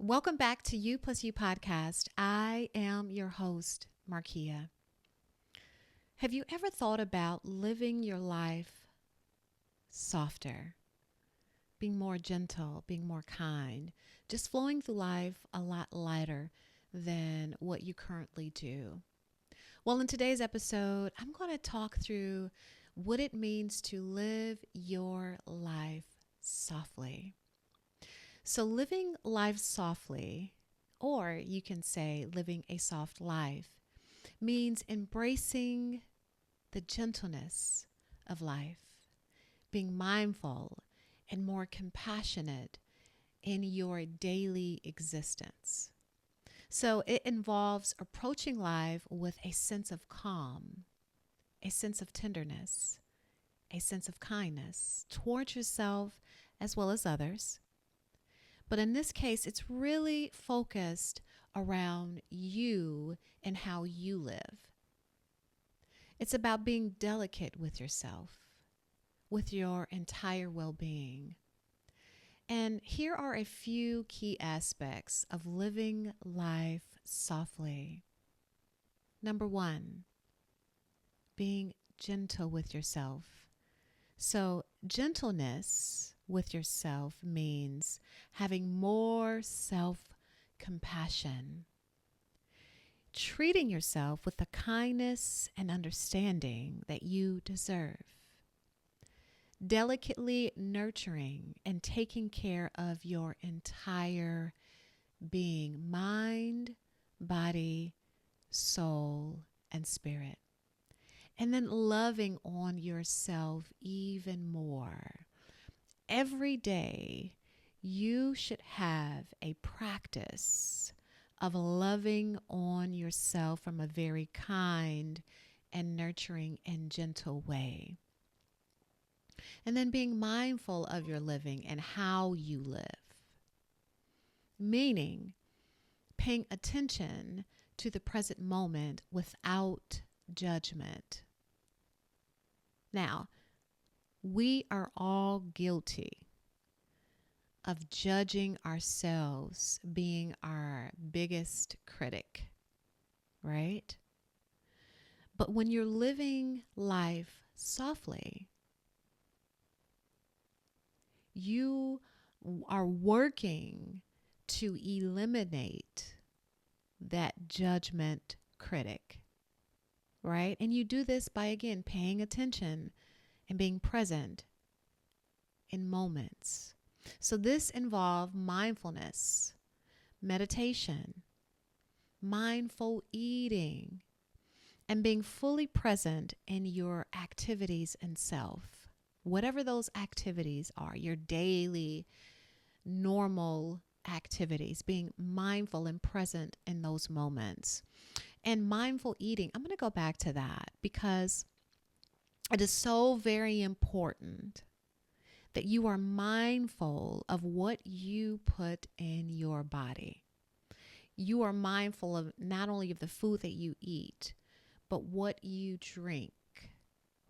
Welcome back to You Plus You podcast. I am your host, Markia. Have you ever thought about living your life softer, being more gentle, being more kind, just flowing through life a lot lighter than what you currently do? Well, in today's episode, I'm going to talk through what it means to live your life softly. So living life softly, or you can say living a soft life, means embracing the gentleness of life, being mindful and more compassionate in your daily existence. So it involves approaching life with a sense of calm, a sense of tenderness, a sense of kindness towards yourself as well as others. But in this case, it's really focused around you and how you live. It's about being delicate with yourself, with your entire well-being. And here are a few key aspects of living life softly. Number one, being gentle with yourself. So gentleness with yourself means having more self-compassion, treating yourself with the kindness and understanding that you deserve, delicately nurturing and taking care of your entire being, mind, body, soul, and spirit. And then loving on yourself even more. Every day, you should have a practice of loving on yourself from a very kind and nurturing and gentle way. And then being mindful of your living and how you live. Meaning, paying attention to the present moment without judgment. Now, we are all guilty of judging ourselves, being our biggest critic, right? But when you're living life softly, you are working to eliminate that judgment critic, right? And you do this by, again, paying attention and being present in moments. So this involves mindfulness, meditation, mindful eating, and being fully present in your activities and self. Whatever those activities are, your daily, normal activities, being mindful and present in those moments. And mindful eating, I'm going to go back to that because it is so very important that you are mindful of what you put in your body. You are mindful of not only of the food that you eat, but what you drink,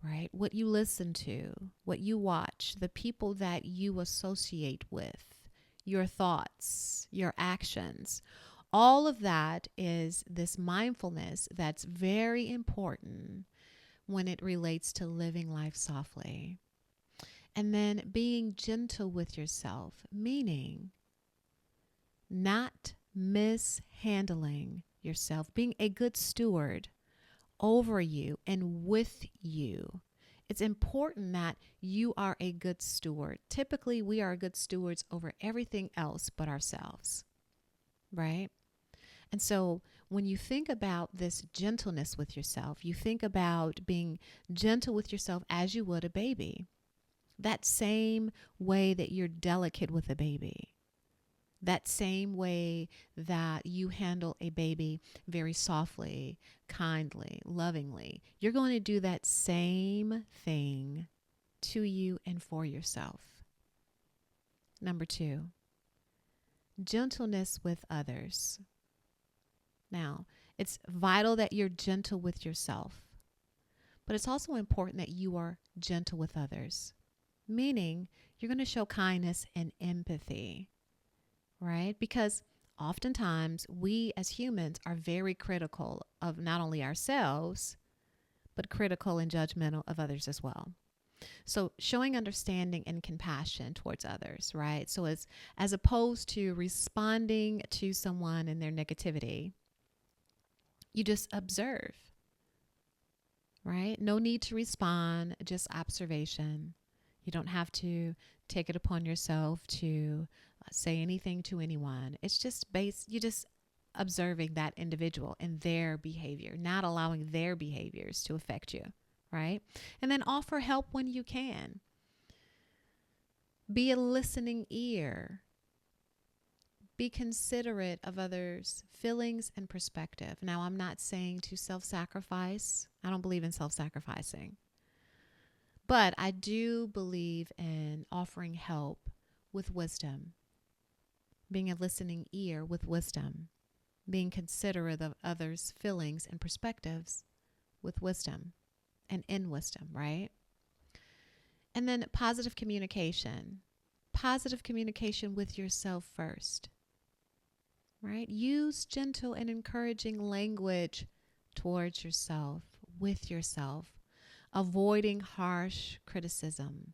right? What you listen to, what you watch, the people that you associate with, your thoughts, your actions. All of that is this mindfulness that's very important when it relates to living life softly. And then being gentle with yourself, meaning not mishandling yourself, being a good steward over you and with you. It's important that you are a good steward. Typically, we are good stewards over everything else but ourselves, right? And so when you think about this gentleness with yourself, you think about being gentle with yourself as you would a baby. That same way that you're delicate with a baby. That same way that you handle a baby very softly, kindly, lovingly. You're going to do that same thing to you and for yourself. Number 2, gentleness with others. Now, it's vital that you're gentle with yourself, but it's also important that you are gentle with others, meaning you're going to show kindness and empathy, right? Because Oftentimes, we as humans are very critical of not only ourselves, but critical and judgmental of others as well. So showing understanding and compassion towards others, right? So as opposed to responding to someone and their negativity, you just observe, right? No need to respond, just observation. You don't have to take it upon yourself to say anything to anyone. It's just you just observing that individual and their behavior, not allowing their behaviors to affect you, right? And then offer help when you can. Be a listening ear. Be considerate of others' feelings and perspective. Now, I'm not saying to self-sacrifice. I don't believe in self-sacrificing. But I do believe in offering help with wisdom, being a listening ear with wisdom, being considerate of others' feelings and perspectives with wisdom and in wisdom, right? And then positive communication with yourself first, right? Use gentle and encouraging language towards yourself, with yourself, avoiding harsh criticism,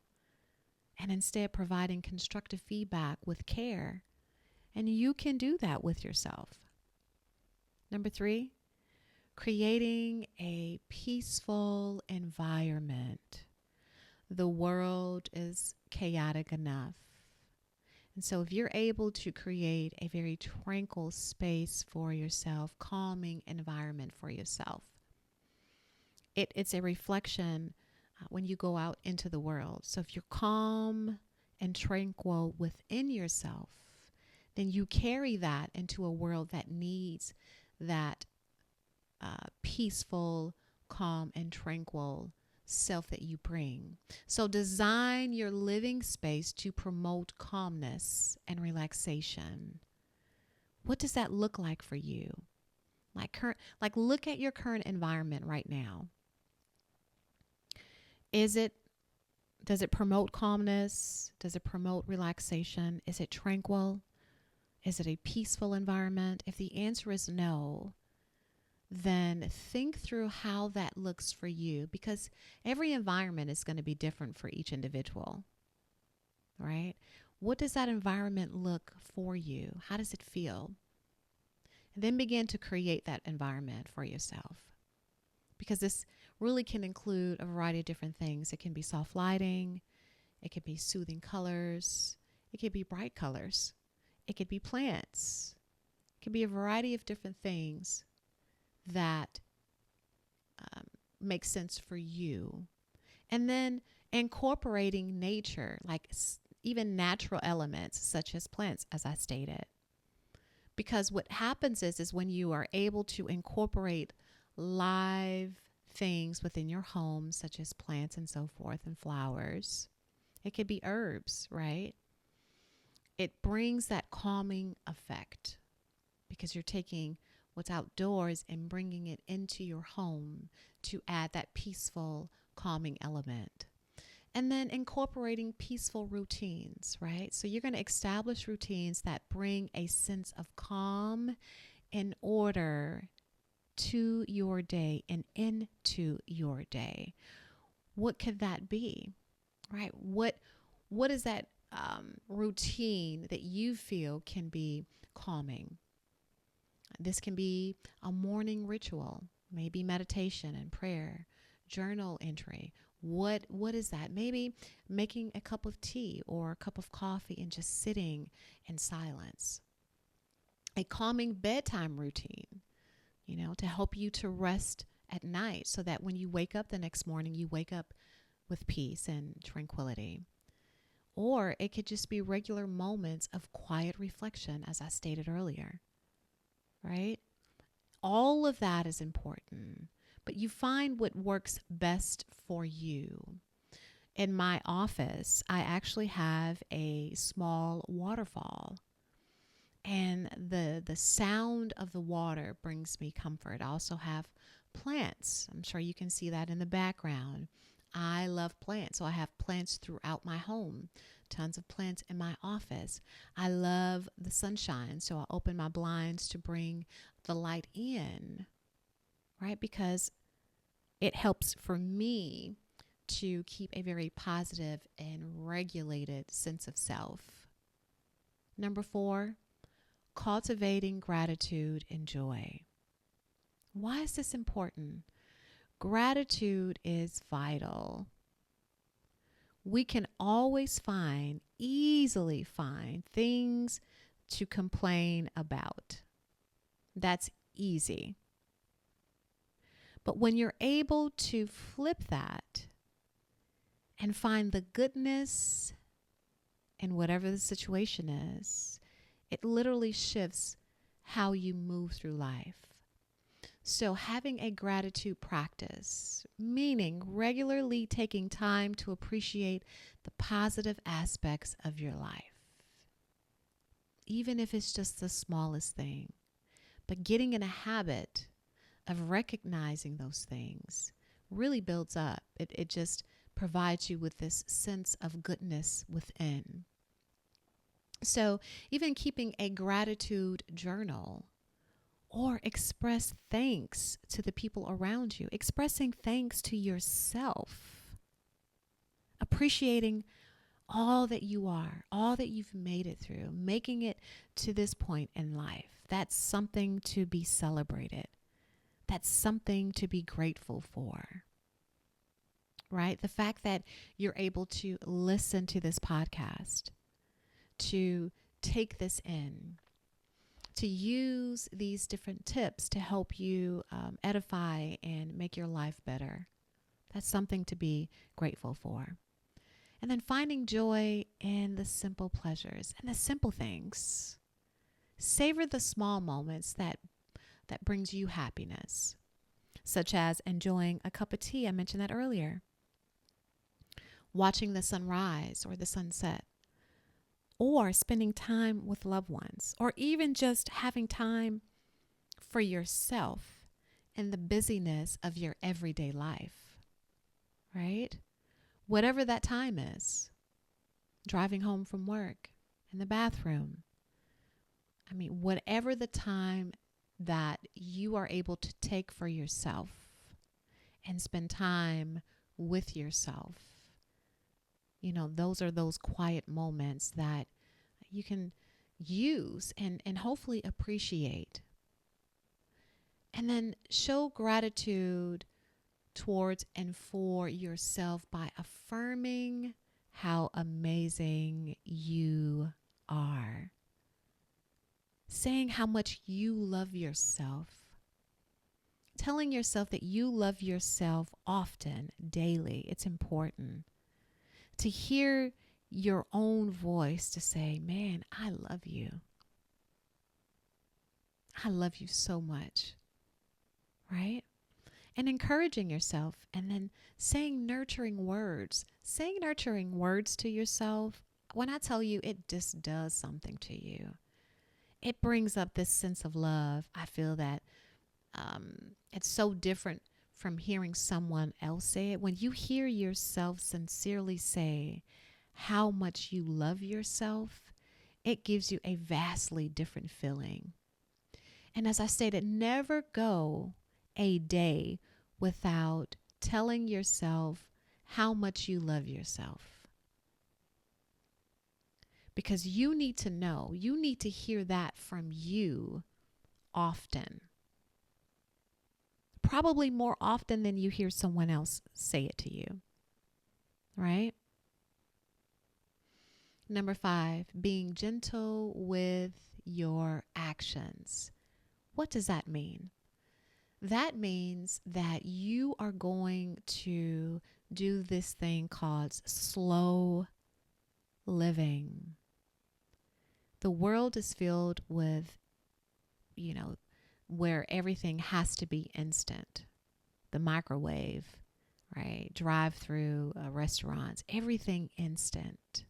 and instead providing constructive feedback with care. And you can do that with yourself. Number 3, creating a peaceful environment. The world is chaotic enough. And so if you're able to create a very tranquil space for yourself, calming environment for yourself, it's a reflection when you go out into the world. So if you're calm and tranquil within yourself, then you carry that into a world that needs that peaceful, calm, and tranquil self that you bring. So design your living space to promote calmness and relaxation. What does that look like for you? Like look at your current environment right now. Does it promote calmness? Does it promote relaxation? Is it tranquil? Is it a peaceful environment? If the answer is no, then think through how that looks for you, because every environment is going to be different for each individual, right? What does that environment look for you? How does it feel? And then begin to create that environment for yourself, because this really can include a variety of different things. It can be soft lighting. It could be soothing colors. It could be bright colors. It could be plants. It could be a variety of different things that make sense for you. And then incorporating nature, like even natural elements such as plants, as I stated. Because what happens is when you are able to incorporate live things within your home, such as plants and so forth, and flowers, it could be herbs, right? It brings that calming effect, because you're taking what's outdoors and bringing it into your home to add that peaceful, calming element. And then incorporating peaceful routines, right? So you're going to establish routines that bring a sense of calm and order to your day and into your day. What could that be, right? What is that routine that you feel can be calming? This can be a morning ritual, maybe meditation and prayer, journal entry. What is that? Maybe making a cup of tea or a cup of coffee and just sitting in silence. A calming bedtime routine, to help you to rest at night, so that when you wake up the next morning, you wake up with peace and tranquility. Or it could just be regular moments of quiet reflection, as I stated earlier, right? All of that is important, but you find what works best for you. In my office, I actually have a small waterfall, and the sound of the water brings me comfort. I also have plants. I'm sure you can see that in the background. I love plants, so I have plants throughout my home tons of plants in my office. I love the sunshine, so I open my blinds to bring the light in, right? Because it helps for me to keep a very positive and regulated sense of self. Number 4, cultivating gratitude and joy. Why is this important? Gratitude is vital. We can always easily find things to complain about. That's easy. But when you're able to flip that and find the goodness in whatever the situation is, it literally shifts how you move through life. So having a gratitude practice, meaning regularly taking time to appreciate the positive aspects of your life, even if it's just the smallest thing, but getting in a habit of recognizing those things really builds up. It just provides you with this sense of goodness within. So even keeping a gratitude journal, or express thanks to the people around you, expressing thanks to yourself, appreciating all that you are, all that you've made it through, making it to this point in life. That's something to be celebrated. That's something to be grateful for, right? The fact that you're able to listen to this podcast, to take this in, to use these different tips to help you edify and make your life better. That's something to be grateful for. And then finding joy in the simple pleasures and the simple things. Savor the small moments that brings you happiness, such as enjoying a cup of tea. I mentioned that earlier. Watching the sunrise or the sunset, or spending time with loved ones, or even just having time for yourself in the busyness of your everyday life, right? Whatever that time is, driving home from work, in the bathroom. I mean, whatever the time that you are able to take for yourself and spend time with yourself. You know, those are those quiet moments that you can use and hopefully appreciate. And then show gratitude towards and for yourself by affirming how amazing you are. Saying how much you love yourself. Telling yourself that you love yourself often, daily. It's important to hear your own voice to say, man, I love you. I love you so much, right? And encouraging yourself, and then saying nurturing words to yourself. When I tell you, it just does something to you. It brings up this sense of love. I feel that it's so different from hearing someone else say it. When you hear yourself sincerely say how much you love yourself, it gives you a vastly different feeling. And as I stated, never go a day without telling yourself how much you love yourself. Because you need to know, you need to hear that from you often. Probably more often than you hear someone else say it to you, right? Number 5, being gentle with your actions. What does that mean? That means that you are going to do this thing called slow living. The world is filled with, where everything has to be instant. The microwave, right? Drive-through restaurants, everything instant.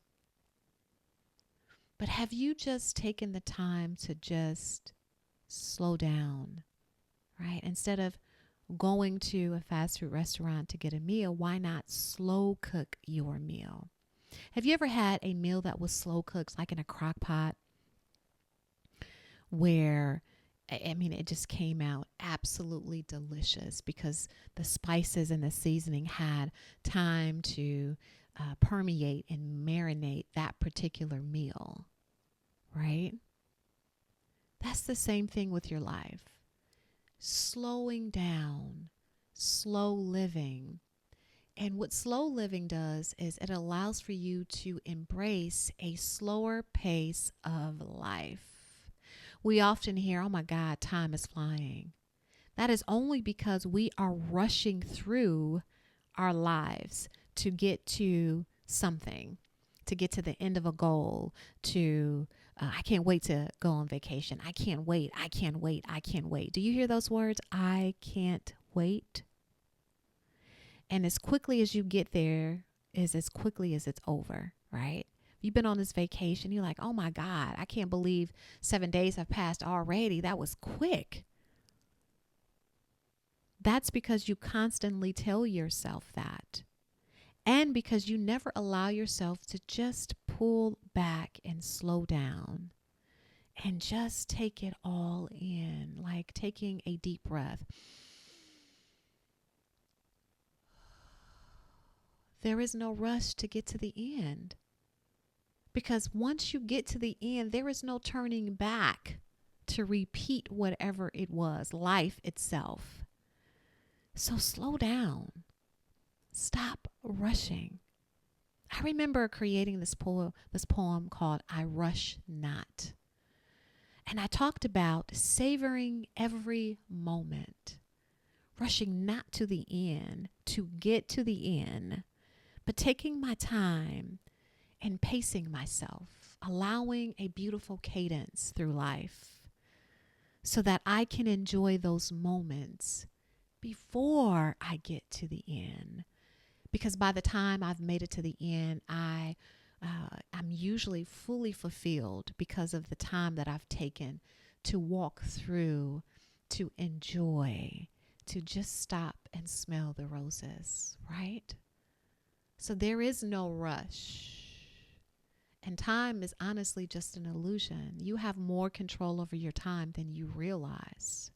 But have you just taken the time to just slow down, right? Instead of going to a fast food restaurant to get a meal, why not slow cook your meal? Have you ever had a meal that was slow cooked, like in a crock pot, where I mean, it just came out absolutely delicious because the spices and the seasoning had time to permeate and marinate that particular meal, right? That's the same thing with your life. Slowing down, slow living. And what slow living does is it allows for you to embrace a slower pace of life. We often hear, oh my God, time is flying. That is only because we are rushing through our lives to get to something, to get to the end of a goal, I can't wait to go on vacation. I can't wait. I can't wait. I can't wait. Do you hear those words? I can't wait. And as quickly as you get there is as quickly as it's over, right? You've been on this vacation. You're like, oh my God, I can't believe 7 days have passed already. That was quick. That's because you constantly tell yourself that. And because you never allow yourself to just pull back and slow down and just take it all in, like taking a deep breath. There is no rush to get to the end. Because once you get to the end, there is no turning back to repeat whatever it was, life itself. So slow down. Stop rushing. I remember creating this poem called I Rush Not. And I talked about savoring every moment, rushing not to the end to get to the end, but taking my time and pacing myself, allowing a beautiful cadence through life so that I can enjoy those moments before I get to the end. Because by the time I've made it to the end, I'm usually fully fulfilled because of the time that I've taken to walk through, to enjoy, to just stop and smell the roses, right? So there is no rush. And time is honestly just an illusion. You have more control over your time than you realize.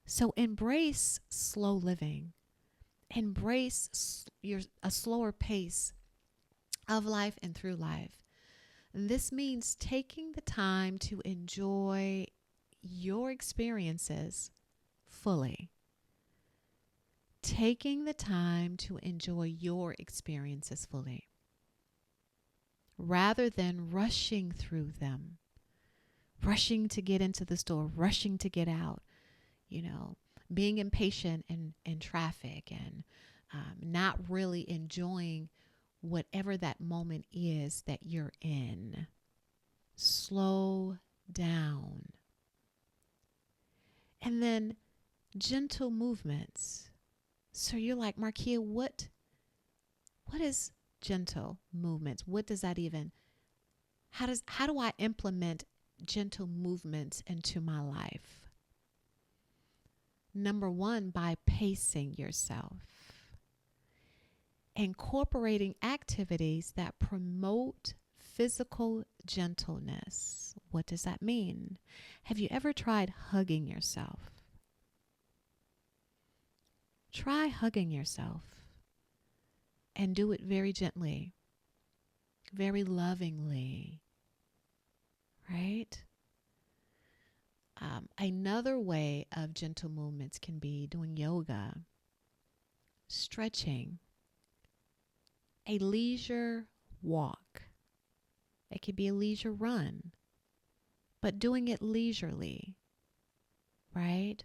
So embrace slow living. Embrace a slower pace of life and through life. And this means taking the time to enjoy your experiences fully. Taking the time to enjoy your experiences fully, rather than rushing through them, rushing to get into the store, rushing to get out, being impatient in traffic and not really enjoying whatever that moment is that you're in. Slow down. And then gentle movements. So you're like, Markia, what is gentle movements? What does that even, how do I implement gentle movements into my life? Number one, by pacing yourself. Incorporating activities that promote physical gentleness. What does that mean? Have you ever tried hugging yourself? Try hugging yourself and do it very gently, very lovingly, right? Another way of gentle movements can be doing yoga, stretching, a leisure walk. It could be a leisure run, but doing it leisurely, right?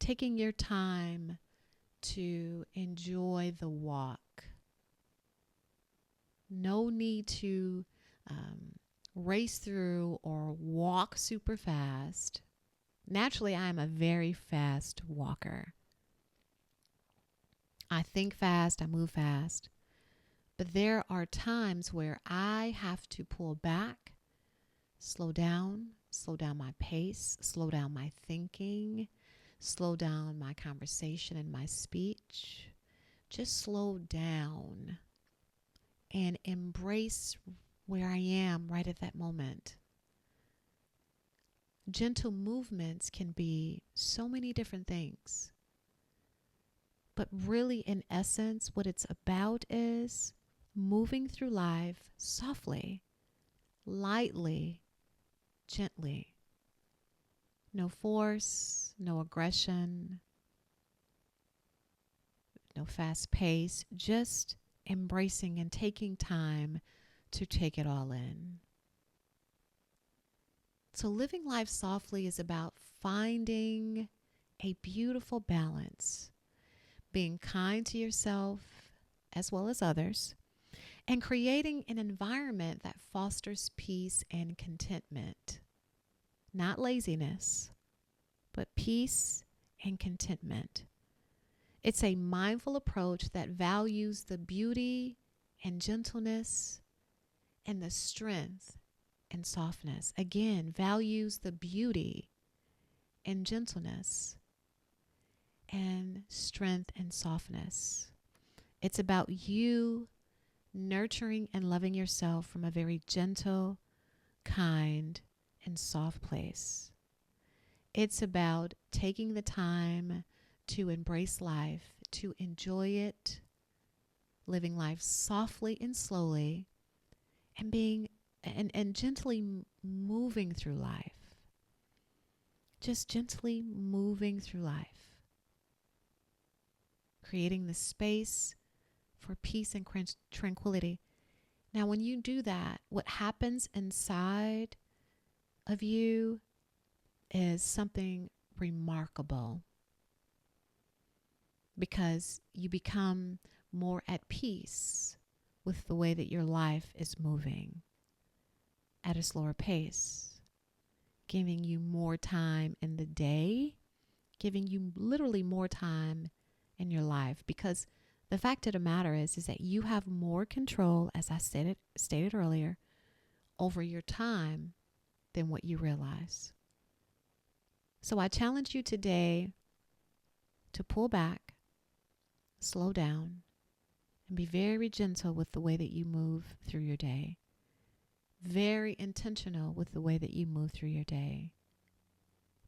Taking your time to enjoy the walk. No need to race through or walk super fast. Naturally, I am a very fast walker. I think fast, I move fast. But there are times where I have to pull back, slow down my pace, slow down my thinking, slow down my conversation and my speech. Just slow down and embrace where I am right at that moment. Gentle movements can be so many different things. But really, in essence, what it's about is moving through life softly, lightly, gently. No force, no aggression, no fast pace, just embracing and taking time to take it all in. So living life softly is about finding a beautiful balance, being kind to yourself as well as others, and creating an environment that fosters peace and contentment. Not laziness, but peace and contentment. It's a mindful approach that values the beauty and gentleness and the strength and softness. Again, values the beauty and gentleness and strength and softness. It's about you nurturing and loving yourself from a very gentle, kind, and soft place. It's about taking the time to embrace life, to enjoy it, living life softly and slowly, and being and gently moving through life. Just gently moving through life. Creating the space for peace and tranquility. Now, when you do that, what happens inside of you is something remarkable, because you become more at peace with the way that your life is moving at a slower pace, giving you more time in the day, giving you literally more time in your life. Because the fact of the matter is that you have more control, as I stated earlier, over your time than what you realize. So I challenge you today to pull back, slow down, and be very gentle with the way that you move through your day. Very intentional with the way that you move through your day.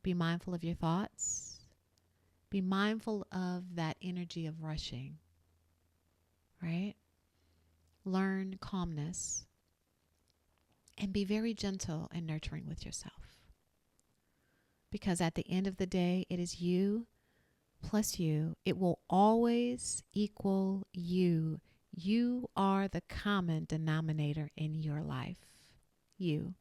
Be mindful of your thoughts. Be mindful of that energy of rushing, right? Learn calmness and be very gentle and nurturing with yourself. Because at the end of the day, it is you plus you. It will always equal you. You are the common denominator in your life. You.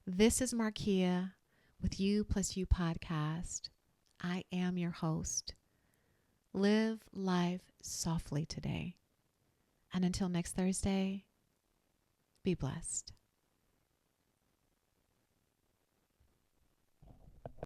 This is Markia with You Plus You podcast. I am your host. Live life softly today. And until next Thursday, be blessed.